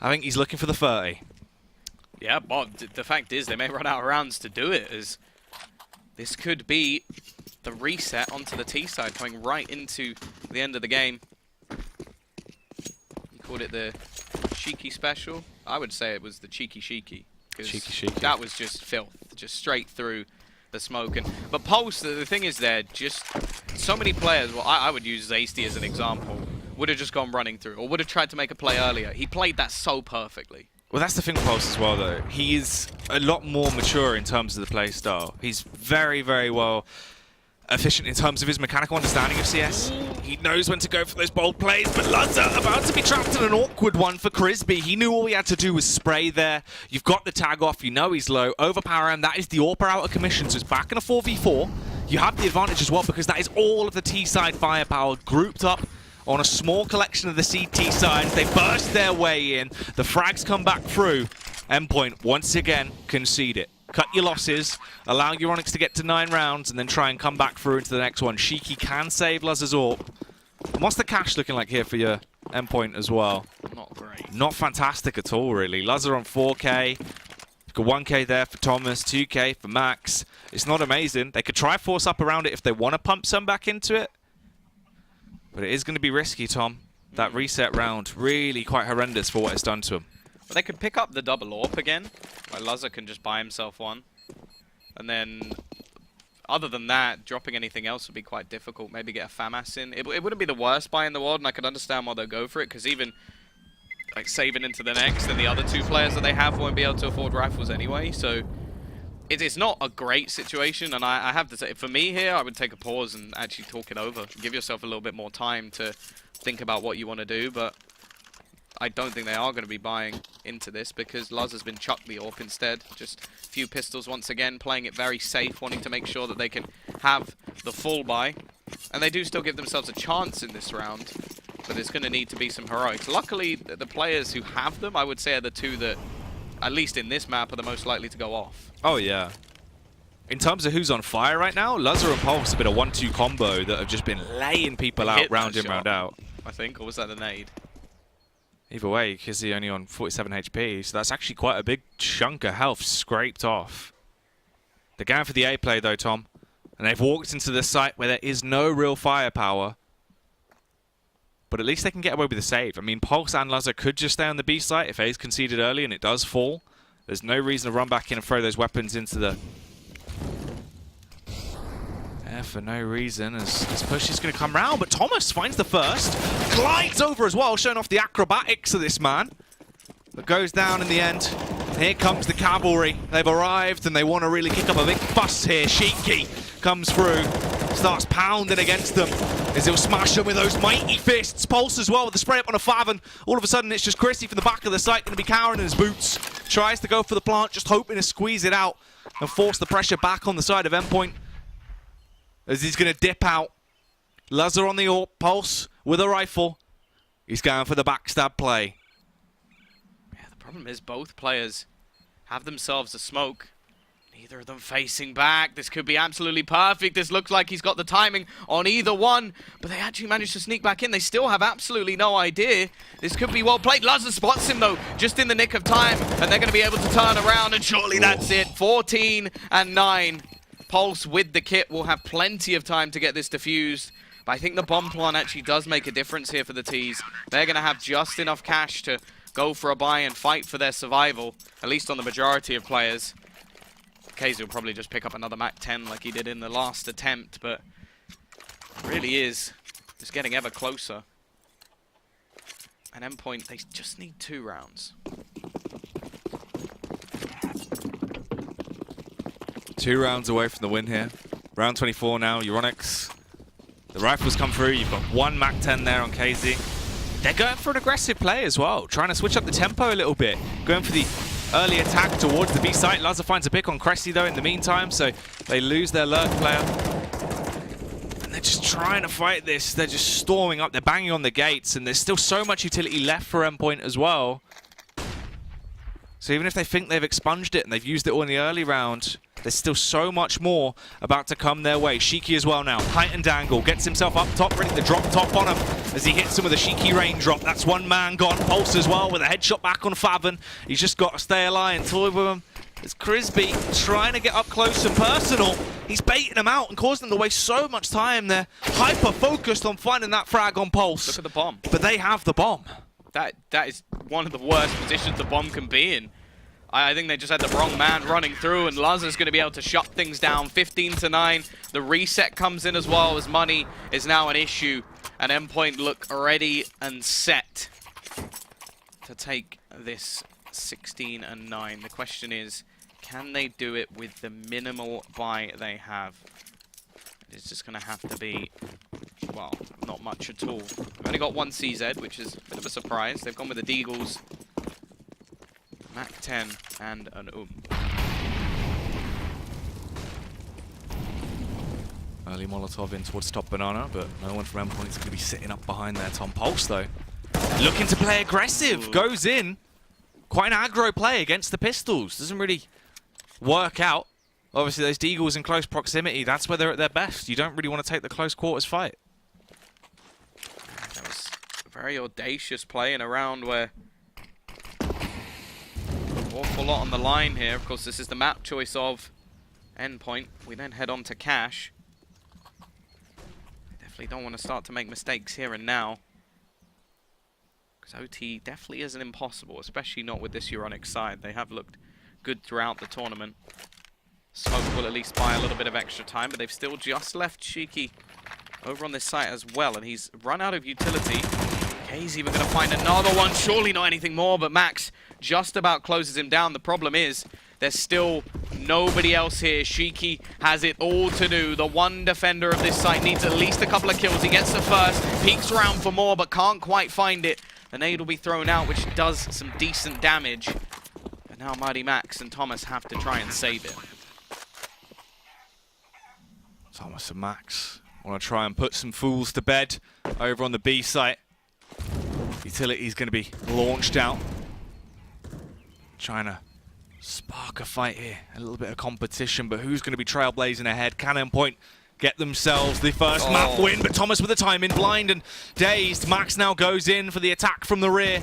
I think he's looking for the 30. Yeah, well, the fact is they may run out of rounds to do it, as this could be the reset onto the T side, coming right into the end of the game. You called it the Shiki special. I would say it was the Cheeky Shiki. Cheeky. That was just filth, just straight through the smoke. But Pulse, the thing is there, just so many players, well, I would use Zasty as an example, would have just gone running through, or would have tried to make a play earlier. He played that so perfectly. Well, that's the thing with Pulse as well, though. He is a lot more mature in terms of the play style. He's very, very well efficient in terms of his mechanical understanding of CS. He knows when to go for those bold plays, but Luzza about to be trapped in an awkward one for Crisby. He knew all he had to do was spray there. You've got the tag off, you know he's low. Overpower him, that is the AWP out of commission, so it's back in a 4v4. You have the advantage as well because that is all of the T-side firepower grouped up on a small collection of the CT sides. They burst their way in. The frags come back through. Endpoint, once again, concede it. Cut your losses, allow EURONICS to get to 9 rounds, and then try and come back through into the next one. Shiki can save Luzza's AWP. And what's the cash looking like here for your Endpoint as well? Not great. Not fantastic at all, really. Luzza on 4k. Got 1k there for Thomas, 2k for Max. It's not amazing. They could try force up around it if they want to pump some back into it. But it is going to be risky, Tom. That reset round, really quite horrendous for what it's done to him. But they could pick up the double AWP again. Like Luzza can just buy himself one. And then, other than that, dropping anything else would be quite difficult. Maybe get a FAMAS in. It wouldn't be the worst buy in the world, and I could understand why they'll go for it, because even like saving into the next, then the other 2 players that they have won't be able to afford rifles anyway. So it's not a great situation, and I have to say, for me here, I would take a pause and actually talk it over. Give yourself a little bit more time to think about what you want to do, but I don't think they are going to be buying into this because Luz has been chucked the AWP instead. Just a few pistols once again, playing it very safe, wanting to make sure that they can have the full buy. And they do still give themselves a chance in this round, but it's going to need to be some heroics. Luckily, the players who have them, I would say, are the 2 that, at least in this map, are the most likely to go off. Oh, yeah. In terms of who's on fire right now, Luzza and Pulse have been a 1-2 combo that have just been laying people out round in, round out. I think, or was that a nade? Either way, Kizzy only on 47 HP, so that's actually quite a big chunk of health scraped off. They're going for the A play though, Tom. And they've walked into the site where there is no real firepower. But at least they can get away with the save. I mean, Pulse and Luzza could just stay on the B site if A's conceded early and it does fall. There's no reason to run back in and throw those weapons into the... for no reason, as this push is going to come round, but Thomas finds the first, glides over as well, showing off the acrobatics of this man, but goes down in the end. Here comes the cavalry. They've arrived and they want to really kick up a big fuss here. Shiki comes through, starts pounding against them as he'll smash them with those mighty fists. Pulse as well with the spray up on a Faven. All of a sudden it's just Chrissy from the back of the site, going to be cowering in his boots. Tries to go for the plant, just hoping to squeeze it out and force the pressure back on the side of Endpoint, as he's going to dip out. Luzza on the AWP, Pulse with a rifle. He's going for the backstab play. Yeah, the problem is both players have themselves a smoke. Neither of them facing back. This could be absolutely perfect. This looks like he's got the timing on either one, but they actually managed to sneak back in. They still have absolutely no idea. This could be well played. Luzza spots him though, just in the nick of time, and they're going to be able to turn around, and surely that's it. 14 and 9. Pulse with the kit will have plenty of time to get this defused. But I think the bomb plant actually does make a difference here for the T's. They're going to have just enough cash to go for a buy and fight for their survival, at least on the majority of players. KZ will probably just pick up another Mac 10 like he did in the last attempt, but it really is just getting ever closer. And Endpoint, they just need 2 rounds. 2 rounds away from the win here. Round 24 now, EURONICS. The rifles come through, you've got 1 Mac 10 there on KZ. They're going for an aggressive play as well, trying to switch up the tempo a little bit. Going for the early attack towards the B site. Luzza finds a pick on Cressy though in the meantime, so they lose their lurk player. And they're just trying to fight this. They're just storming up, they're banging on the gates, and there's still so much utility left for Endpoint as well. So even if they think they've expunged it and they've used it all in the early round, there's still so much more about to come their way. Shiki as well now, heightened angle, gets himself up top, ready to drop top on him as he hits him with a Shiki raindrop. That's 1 man gone. Pulse as well with a headshot back on Faven. He's just got to stay alive and toy with him. It's Crisby trying to get up close and personal. He's baiting them out and causing them to waste so much time. They're hyper-focused on finding that frag on Pulse. Look at the bomb. But they have the bomb. That is one of the worst positions the bomb can be in. I think they just had the wrong man running through, and Luzza's going to be able to shut things down. 15 to 9. The reset comes in as well, as money is now an issue. And Endpoint look ready and set to take this 16 and 9. The question is, can they do it with the minimal buy they have? It's just going to have to be, well, not much at all. We've only got one CZ, which is a bit of a surprise. They've gone with the Deagles, Mac 10, and an Early Molotov in towards top banana, but no one from Endpoint is going to be sitting up behind there. Tom Pulse, though, looking to play aggressive. Goes in. Quite an aggro play against the pistols. Doesn't really work out. Obviously, those Deagles in close proximity, that's where they're at their best. You don't really want to take the close quarters fight. That was a very audacious play in a round where an awful lot on the line here. Of course, this is the map choice of Endpoint. We then head on to Cash. Definitely don't want to start to make mistakes here and now, because OT definitely isn't impossible, especially not with this EURONICS side. They have looked good throughout the tournament. Smoke will at least buy a little bit of extra time, but they've still just left Cheeky over on this site as well, and he's run out of utility. K's even going to find another one, surely not anything more, but Max just about closes him down. The problem is, there's still nobody else here. Cheeky has it all to do. The one defender of this site needs at least a couple of kills. He gets the first, peeks around for more, but can't quite find it. The nade will be thrown out, which does some decent damage. But now Mighty Max and Thomas have to try and save it. Thomas and Max want to try and put some fools to bed over on the B site. Utility's going to be launched out. Trying to spark a fight here. A little bit of competition, but who's going to be trailblazing ahead? Can Endpoint get themselves the first map win? But Thomas with the time in, blind and dazed. Max now goes in for the attack from the rear.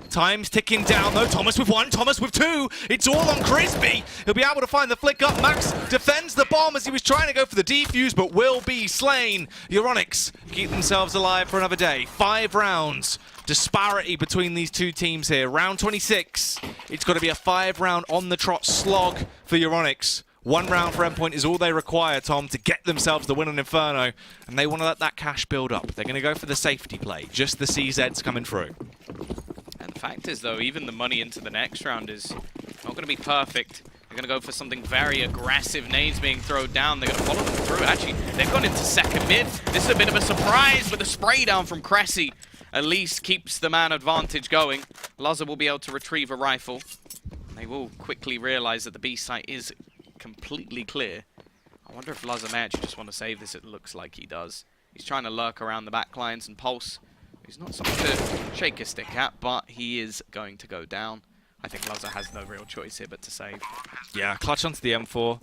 Time's ticking down though. Thomas with one, Thomas with two. It's all on Crispy. He'll be able to find the flick up. Max defends the bomb as he was trying to go for the defuse, but will be slain. EURONICS keep themselves alive for another day. 5 rounds. Disparity between these two teams here. Round 26. It's got to be a 5-round on-the-trot slog for EURONICS. 1 round for Endpoint is all they require, Tom, to get themselves the win on Inferno. And they want to let that cash build up. They're going to go for the safety play. Just the CZs coming through. And the fact is, though, even the money into the next round is not going to be perfect. They're going to go for something very aggressive. Nades being thrown down. They're going to follow them through. Actually, they've gone into second mid. This is a bit of a surprise with the spray down from Cressy. At least keeps the man advantage going. Lazar will be able to retrieve a rifle. They will quickly realize that the B site is completely clear. I wonder if Lazar may actually just want to save this. It looks like he does. He's trying to lurk around the back lines, and Pulse, he's not someone to shake a stick at, but he is going to go down. I think Lazar has no real choice here but to save. Yeah, clutch onto the M4.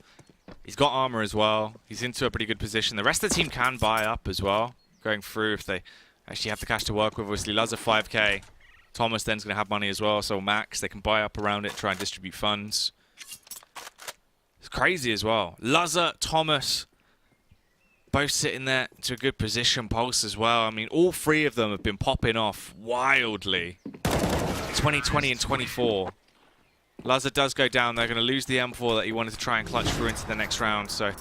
He's got armor as well. He's into a pretty good position. The rest of the team can buy up as well, going through if they actually have the cash to work with. Obviously, Lazar 5k. Thomas then's going to have money as well, so Max, they can buy up around it, try and distribute funds. It's crazy as well. Lazar, Thomas, both sitting there to a good position. Pulse as well. I mean, all 3 of them have been popping off wildly. 2020 and 24. Lazar does go down. They're going to lose the M4 that he wanted to try and clutch through into the next round. So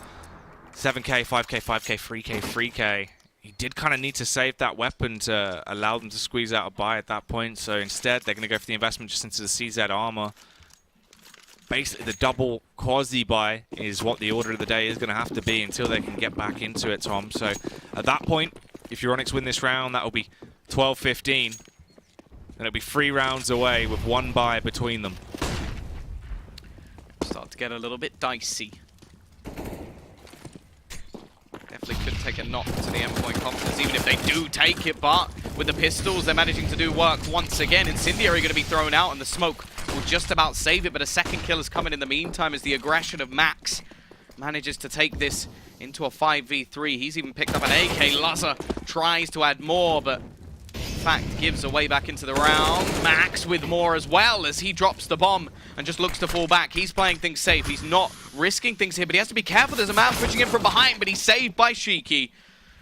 7k, 5k, 5k, 3k, 3k. He did kind of need to save that weapon to allow them to squeeze out a buy at that point. So instead, they're going to go for the investment just into the CZ armor. Basically, the double quasi buy is what the order of the day is going to have to be until they can get back into it, Tom. So at that point, if EURONICS win this round, that will be 12-15. And it'll be 3 rounds away with 1 buy between them. Start to get a little bit dicey. Definitely could take a knock to the Endpoint confidence, even if they do take it, but with the pistols, they're managing to do work once again. Incendiary going to be thrown out, and the smoke will just about save it, but a second kill is coming in the meantime as the aggression of Max manages to take this into a 5v3. He's even picked up an AK. Lazar tries to add more, but in fact gives away back into the round. Max with more as well as he drops the bomb and just looks to fall back. He's playing things safe. He's not risking things here, but he has to be careful. There's a man pushing in from behind, but he's saved by Cheeky.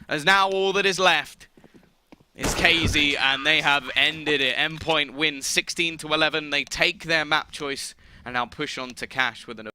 As now all that is left is KZ, and they have ended it. Endpoint wins 16-11. They take their map choice and now push on to Cash with an